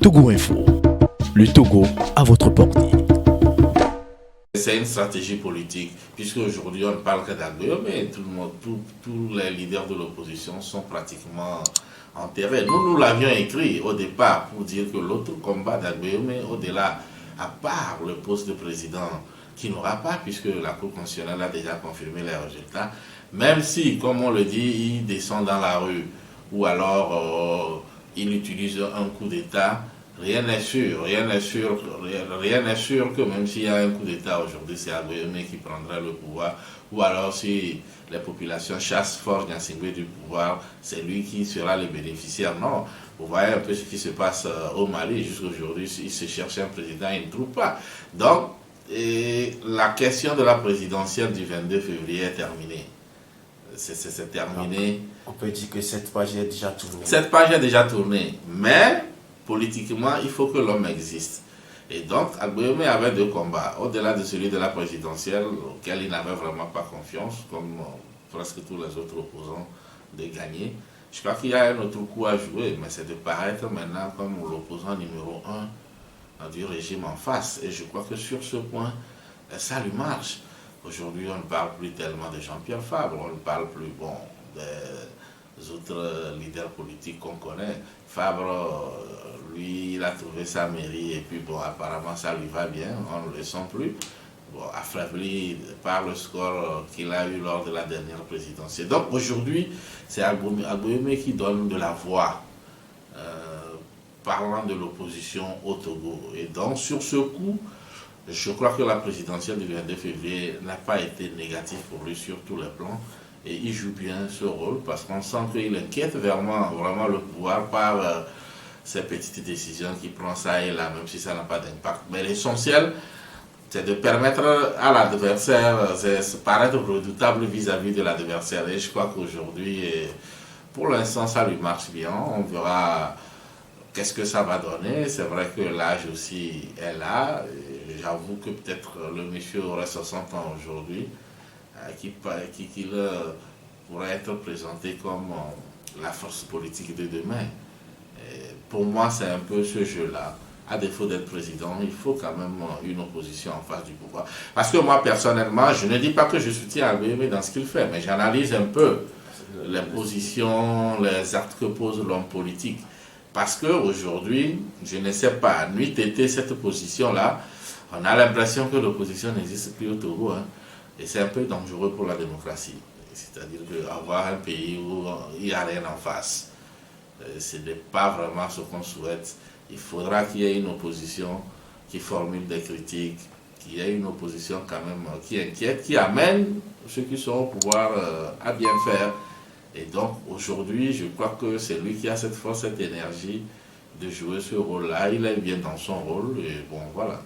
Togo Info, le Togo à votre portée. C'est une stratégie politique, puisque aujourd'hui on ne parle que d'Agbéo, mais tous les leaders de l'opposition sont pratiquement enterrés. Nous l'avions écrit au départ pour dire que l'autre combat d'Agbéo, mais au-delà, à part le poste de président, qui n'aura pas, puisque la Cour constitutionnelle a déjà confirmé les résultats, même si, comme on le dit, il descend dans la rue, ou alors il utilise un coup d'État. Rien n'est sûr que même s'il y a un coup d'État aujourd'hui, c'est Agbéo qui prendra le pouvoir, ou alors si les populations chassent fort Gnassingbé du pouvoir, c'est lui qui sera le bénéficiaire. Non, vous voyez un peu ce qui se passe au Mali, jusqu'aujourd'hui, il se cherche un président, il ne trouve pas. Donc, la question de la présidentielle du 22 février est terminée. C'est terminé. Donc, on peut dire que cette page est déjà tournée. Cette page est déjà tournée, mais politiquement, il faut que l'homme existe. Et donc, Agbéo avait deux combats, au-delà de celui de la présidentielle, auquel il n'avait vraiment pas confiance, comme presque tous les autres opposants, de gagner. Je crois qu'il y a un autre coup à jouer, mais c'est de paraître maintenant comme l'opposant numéro 1 du régime en face. Et je crois que sur ce point, ça lui marche. Aujourd'hui, on ne parle plus tellement de Jean-Pierre Fabre, on ne parle plus des autres leaders politiques qu'on connaît. Fabre, lui, il a trouvé sa mairie et puis bon, apparemment ça lui va bien, on ne le sent plus. Bon, affaibli par le score qu'il a eu lors de la dernière présidentielle. Donc aujourd'hui, c'est Agbéo qui donne de la voix, parlant de l'opposition au Togo. Et donc sur ce coup, je crois que la présidentielle du 22 février n'a pas été négative pour lui sur tous les plans. Et il joue bien ce rôle parce qu'on sent qu'il inquiète vraiment le pouvoir par ces petites décisions qu'il prend ça et là, même si ça n'a pas d'impact. Mais l'essentiel, c'est de permettre à l'adversaire, c'est paraître redoutable vis-à-vis de l'adversaire. Et je crois qu'aujourd'hui, pour l'instant, ça lui marche bien. On verra qu'est-ce que ça va donner. C'est vrai que l'âge aussi est là. J'avoue que peut-être le monsieur aurait 60 ans aujourd'hui, qui pourrait être présenté comme la force politique de demain. Et pour moi, c'est un peu ce jeu-là. À défaut d'être président, il faut quand même une opposition en face du pouvoir. Parce que moi, personnellement, je ne dis pas que je soutiens Agbéo dans ce qu'il fait, mais j'analyse un peu les positions, les actes que pose l'homme politique. Parce qu'aujourd'hui, je ne sais pas, nuit été cette position-là, on a l'impression que l'opposition n'existe plus au Togo. Hein, et c'est un peu dangereux pour la démocratie. C'est-à-dire qu'avoir un pays où il n'y a rien en face, ce n'est pas vraiment ce qu'on souhaite. Il faudra qu'il y ait une opposition qui formule des critiques, qu'il y ait une opposition quand même qui inquiète, qui amène ceux qui sont au pouvoir à bien faire. Et donc aujourd'hui, je crois que c'est lui qui a cette force, cette énergie de jouer ce rôle-là. Il est bien dans son rôle et bon, voilà.